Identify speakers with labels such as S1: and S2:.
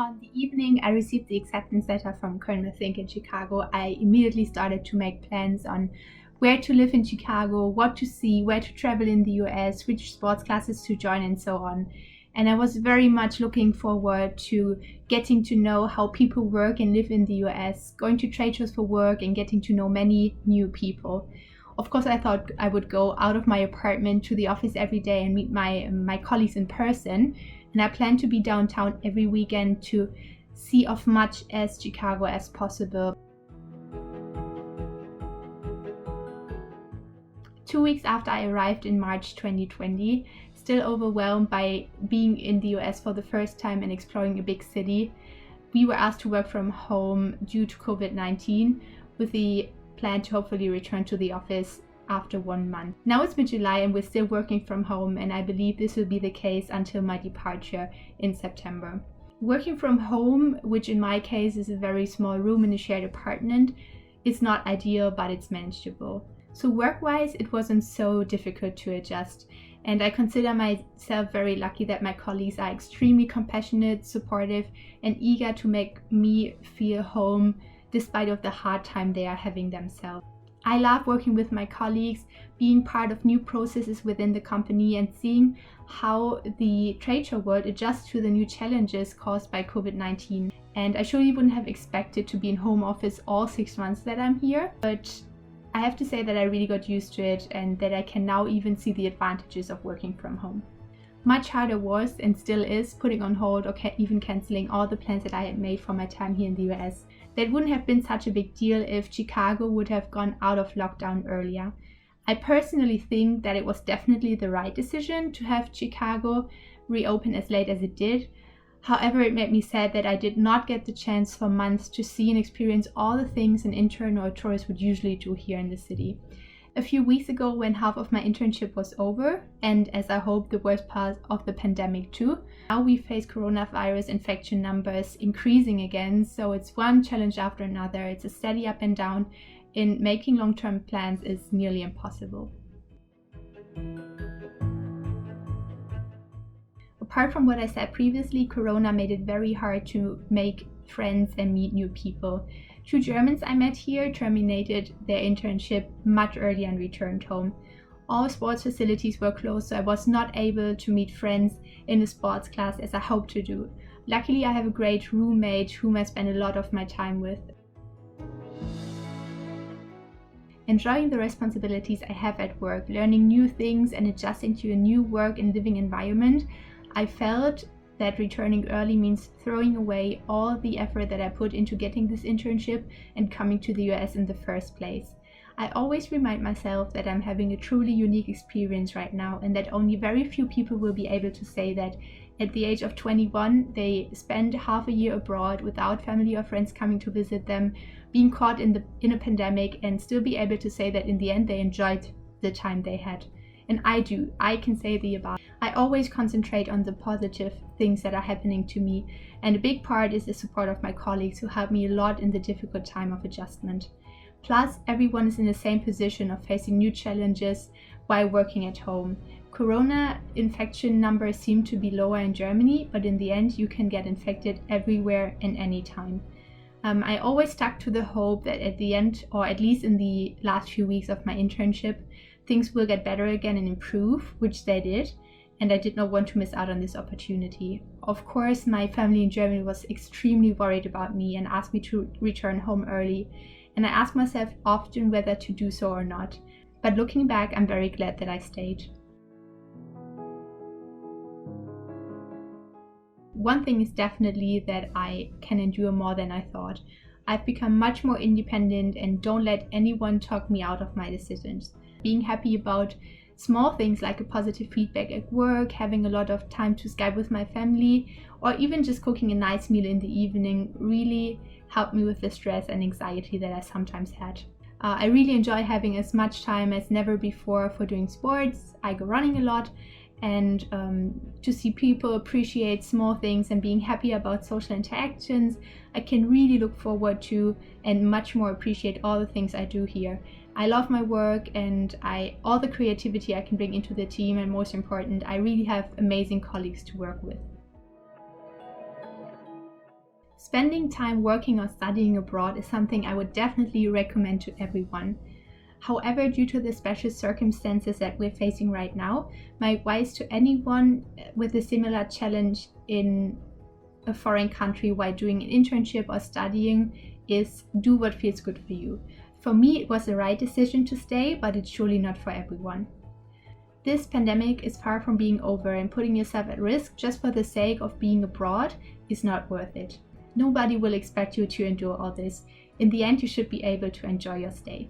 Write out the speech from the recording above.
S1: On the evening I received the acceptance letter from Köln Think in Chicago, I immediately started to make plans on where to live in Chicago, what to see, where to travel in the US, which sports classes to join, and so on. And I was very much looking forward to getting to know how people work and live in the US, going to trade shows for work and getting to know many new people. Of course, I thought I would go out of my apartment to the office every day and meet my colleagues in person. And I plan to be downtown every weekend to see as much as Chicago as possible. 2 weeks after I arrived in March 2020, still overwhelmed by being in the US for the first time and exploring a big city, we were asked to work from home due to COVID-19 with the plan to hopefully return to the office after 1 month. Now it's mid-July and we're still working from home, and I believe this will be the case until my departure in September. Working from home, which in my case is a very small room in a shared apartment, is not ideal, but it's manageable. So work-wise, it wasn't so difficult to adjust, and I consider myself very lucky that my colleagues are extremely compassionate, supportive, and eager to make me feel home despite of the hard time they are having themselves. I love working with my colleagues, being part of new processes within the company, and seeing how the trade show world adjusts to the new challenges caused by COVID-19. And I surely wouldn't have expected to be in home office all 6 months that I'm here, but I have to say that I really got used to it and that I can now even see the advantages of working from home. Much harder was, and still is, putting on hold or even cancelling all the plans that I had made for my time here in the US. That wouldn't have been such a big deal if Chicago would have gone out of lockdown earlier. I personally think that it was definitely the right decision to have Chicago reopen as late as it did. However, it made me sad that I did not get the chance for months to see and experience all the things an intern or a tourist would usually do here in the city. A few weeks ago, when half of my internship was over, and as I hope the worst part of the pandemic too, now we face coronavirus infection numbers increasing again, so it's one challenge after another. It's a steady up and down, and making long-term plans is nearly impossible. Apart from what I said previously, Corona made it very hard to make friends and meet new people. 2 Germans I met here terminated their internship much earlier and returned home. All sports facilities were closed, so I was not able to meet friends in a sports class as I hoped to do. Luckily, I have a great roommate whom I spend a lot of my time with. Enjoying the responsibilities I have at work, learning new things and adjusting to a new work and living environment, I felt that returning early means throwing away all the effort that I put into getting this internship and coming to the US in the first place. I always remind myself that I'm having a truly unique experience right now, and that only very few people will be able to say that at the age of 21 they spend half a year abroad without family or friends coming to visit them, being caught in a pandemic, and still be able to say that in the end they enjoyed the time they had. And I do. I can say the above. I always concentrate on the positive things that are happening to me, and a big part is the support of my colleagues who helped me a lot in the difficult time of adjustment. Plus, everyone is in the same position of facing new challenges while working at home. Corona infection numbers seem to be lower in Germany, but in the end you can get infected everywhere and anytime. I always stuck to the hope that at the end, or at least in the last few weeks of my internship, things will get better again and improve, which they did, and I did not want to miss out on this opportunity. Of course, my family in Germany was extremely worried about me and asked me to return home early, and I asked myself often whether to do so or not. But looking back, I'm very glad that I stayed. One thing is definitely that I can endure more than I thought. I've become much more independent and don't let anyone talk me out of my decisions. Being happy about small things like a positive feedback at work, having a lot of time to Skype with my family, or even just cooking a nice meal in the evening really helped me with the stress and anxiety that I sometimes had. I really enjoy having as much time as never before for doing sports. I go running a lot, and to see people appreciate small things and being happy about social interactions, I can really look forward to and much more appreciate all the things I do here. I love my work and all the creativity I can bring into the team, and most important, I really have amazing colleagues to work with. Spending time working or studying abroad is something I would definitely recommend to everyone. However, due to the special circumstances that we're facing right now, my advice to anyone with a similar challenge in a foreign country while doing an internship or studying is do what feels good for you. For me, it was the right decision to stay, but it's surely not for everyone. This pandemic is far from being over, and putting yourself at risk just for the sake of being abroad is not worth it. Nobody will expect you to endure all this. In the end, you should be able to enjoy your stay.